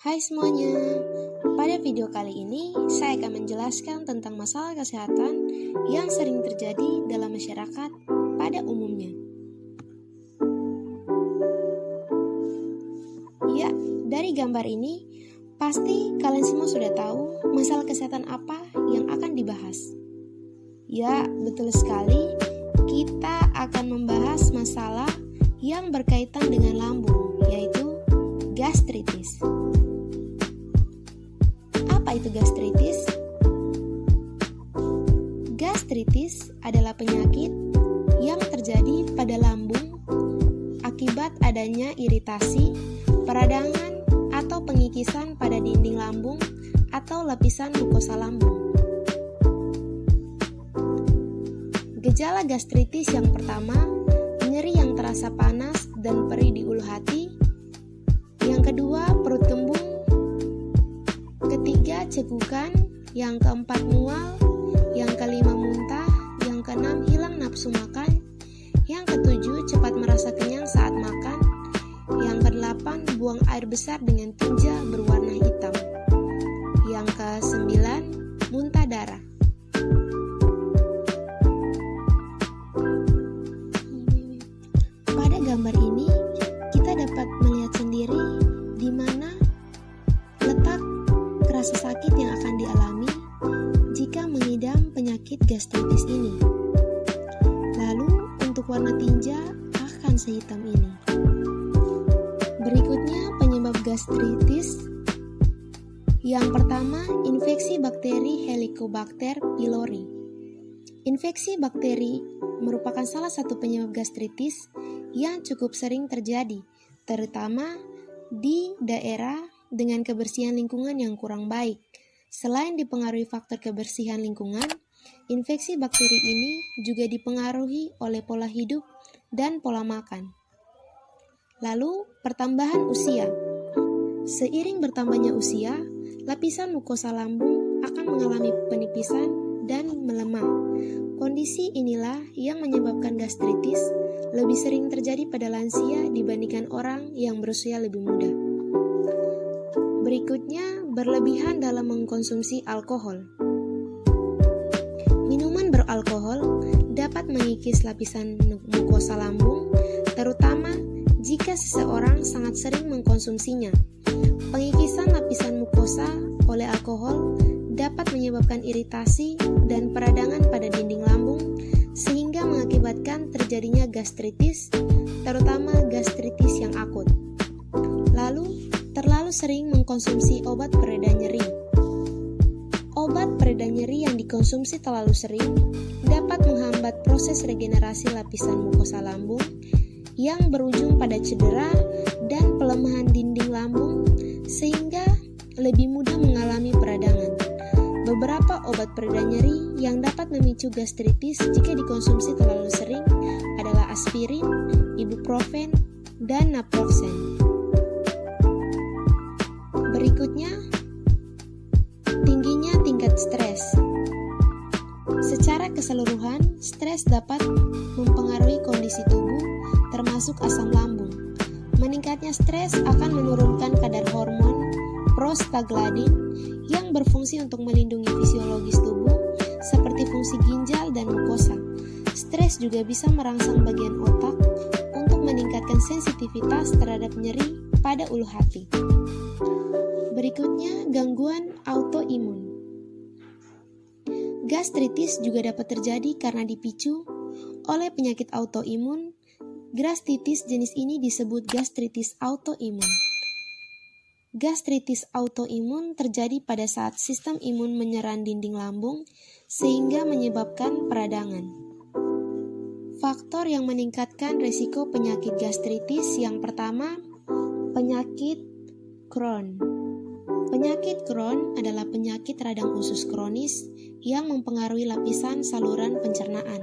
Hai semuanya, pada video kali ini saya akan menjelaskan tentang masalah kesehatan yang sering terjadi dalam masyarakat pada umumnya. Ya, dari gambar ini pasti kalian semua sudah tahu masalah kesehatan apa yang akan dibahas. Ya, betul sekali, kita akan membahas masalah yang berkaitan dengan lambung, yaitu gastritis. Apa itu gastritis? Gastritis adalah penyakit yang terjadi pada lambung akibat adanya iritasi, peradangan, atau pengikisan pada dinding lambung atau lapisan mukosa lambung. Gejala gastritis yang pertama, nyeri yang terasa panas dan perih di ulu hati. Yang kedua, perut kembung. Ketiga, cekukan. Yang keempat, mual. Yang kelima, muntah. Yang keenam, hilang nafsu makan. Yang ketujuh, cepat merasa kenyang saat makan. Yang kedelapan, buang air besar dengan tinja berwarna hitam. Yang kesembilan, muntah darah. Pada gambar ini, kita dapat melihat sendiri di mana letak rasa sakit yang akan dialami jika mengidam penyakit gastritis ini. Lalu, untuk warna tinja akan sehitam ini. Berikutnya, penyebab gastritis. Yang pertama, infeksi bakteri Helicobacter pylori. Infeksi bakteri merupakan salah satu penyebab gastritis yang cukup sering terjadi, terutama di daerah dengan kebersihan lingkungan yang kurang baik. Selain dipengaruhi faktor kebersihan lingkungan, infeksi bakteri ini juga dipengaruhi oleh pola hidup dan pola makan. Lalu, pertambahan usia. Seiring bertambahnya usia, lapisan mukosa lambung akan mengalami penipisan dan melemah. Kondisi inilah yang menyebabkan gastritis lebih sering terjadi pada lansia dibandingkan orang yang berusia lebih muda. Berikutnya, berlebihan dalam mengkonsumsi alkohol. Minuman beralkohol dapat mengikis lapisan mukosa lambung, terutama jika seseorang sangat sering mengkonsumsinya. Pengikisan lapisan mukosa oleh alkohol dapat menyebabkan iritasi dan peradangan pada dinding lambung, sehingga mengakibatkan terjadinya gastritis, terutama gastritis yang akut. Lalu, terlalu sering mengkonsumsi obat pereda nyeri. Obat pereda nyeri yang dikonsumsi terlalu sering dapat menghambat proses regenerasi lapisan mukosa lambung yang berujung pada cedera dan pelemahan dinding lambung, sehingga lebih mudah mengalami peradangan. Beberapa obat pereda nyeri yang dapat memicu gastritis jika dikonsumsi terlalu sering adalah aspirin, ibuprofen, dan naproxen. Berikutnya, tingginya tingkat stres. Secara keseluruhan, stres dapat mempengaruhi kondisi tubuh, termasuk asam lambung. Meningkatnya stres akan menurunkan kadar hormon prostaglandin yang berfungsi untuk melindungi fisiologis tubuh seperti fungsi ginjal dan mukosa. Stres juga bisa merangsang bagian otak untuk meningkatkan sensitivitas terhadap nyeri pada ulu hati. Berikutnya, gangguan autoimun. Gastritis juga dapat terjadi karena dipicu oleh penyakit autoimun. Gastritis jenis ini disebut gastritis autoimun. Gastritis autoimun terjadi pada saat sistem imun menyerang dinding lambung sehingga menyebabkan peradangan. Faktor yang meningkatkan risiko penyakit gastritis yang pertama, penyakit Crohn. Penyakit Crohn adalah penyakit radang usus kronis yang mempengaruhi lapisan saluran pencernaan.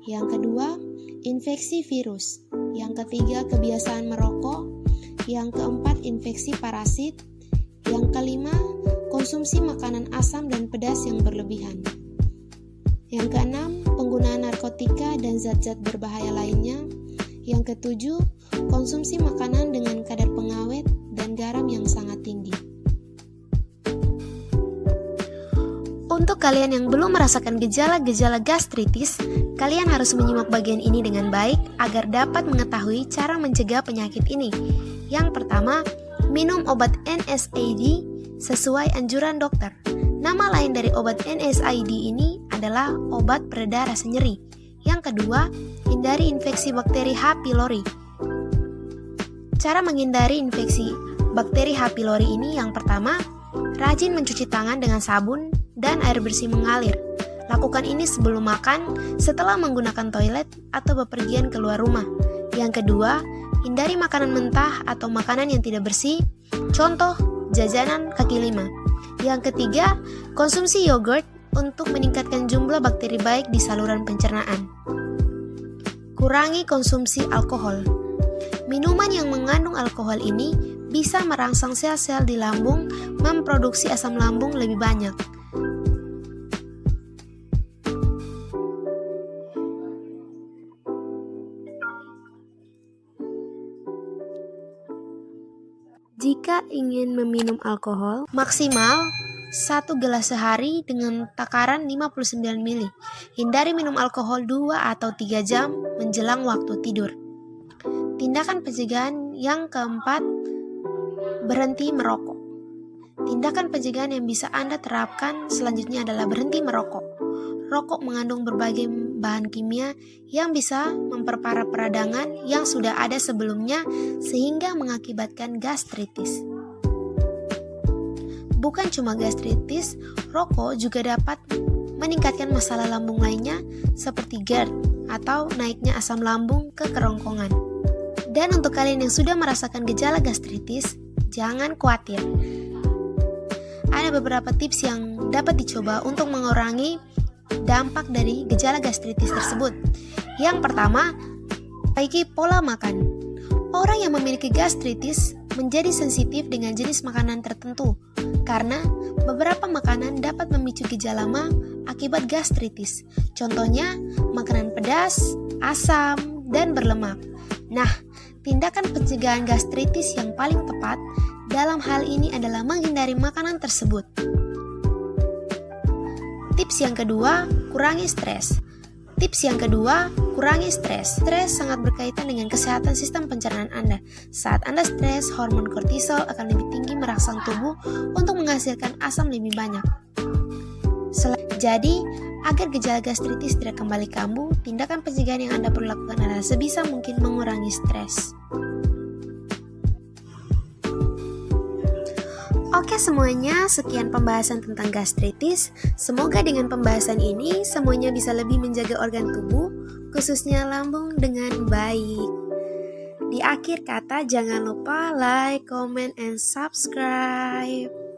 Yang kedua, infeksi virus. Yang ketiga, kebiasaan merokok. Yang keempat, infeksi parasit. Yang kelima, konsumsi makanan asam dan pedas yang berlebihan. Yang keenam, penggunaan narkotika dan zat-zat berbahaya lainnya. Yang ketujuh, konsumsi makanan dengan kadar pengawet dan garam yang sangat tinggi. Untuk kalian yang belum merasakan gejala-gejala gastritis, kalian harus menyimak bagian ini dengan baik agar dapat mengetahui cara mencegah penyakit ini. Yang pertama, minum obat NSAID sesuai anjuran dokter. Nama lain dari obat NSAID ini adalah obat pereda rasa nyeri. Yang kedua, hindari infeksi bakteri H. pylori. Cara menghindari infeksi bakteri H. pylori ini yang pertama, rajin mencuci tangan dengan sabun dan air bersih mengalir. Lakukan ini sebelum makan, setelah menggunakan toilet, atau bepergian keluar rumah. Yang kedua, hindari makanan mentah atau makanan yang tidak bersih, contoh jajanan kaki lima. Yang ketiga, konsumsi yogurt untuk meningkatkan jumlah bakteri baik di saluran pencernaan. Kurangi konsumsi alkohol. Minuman yang mengandung alkohol ini bisa merangsang sel-sel di lambung memproduksi asam lambung lebih banyak. Jika ingin meminum alkohol, maksimal 1 gelas sehari dengan takaran 59 ml. Hindari minum alkohol 2 atau 3 jam menjelang waktu tidur. Tindakan pencegahan yang keempat, berhenti merokok. Tindakan pencegahan yang bisa Anda terapkan selanjutnya adalah berhenti merokok. Rokok mengandung berbagai bahan kimia yang bisa memperparah peradangan yang sudah ada sebelumnya sehingga mengakibatkan gastritis. Bukan cuma gastritis, rokok juga dapat meningkatkan masalah lambung lainnya seperti GERD atau naiknya asam lambung ke kerongkongan. Dan untuk kalian yang sudah merasakan gejala gastritis, jangan khawatir. Ada beberapa tips yang dapat dicoba untuk mengurangi dampak dari gejala gastritis tersebut. Yang pertama, perbaiki pola makan. Orang yang memiliki gastritis menjadi sensitif dengan jenis makanan tertentu karena beberapa makanan dapat memicu gejala ma akibat gastritis. Contohnya, makanan pedas, asam, dan berlemak. Nah, tindakan pencegahan gastritis yang paling tepat dalam hal ini adalah menghindari makanan tersebut. Tips yang kedua, kurangi stres. Stres sangat berkaitan dengan kesehatan sistem pencernaan Anda. Saat Anda stres, hormon kortisol akan lebih tinggi merangsang tubuh untuk menghasilkan asam lebih banyak. Jadi, agar gejala gastritis tidak kembali kambuh, tindakan pencegahan yang Anda perlu lakukan adalah sebisa mungkin mengurangi stres. Oke semuanya, sekian pembahasan tentang gastritis. Semoga dengan pembahasan ini semuanya bisa lebih menjaga organ tubuh, khususnya lambung dengan baik. Di akhir kata jangan lupa like, comment, and subscribe.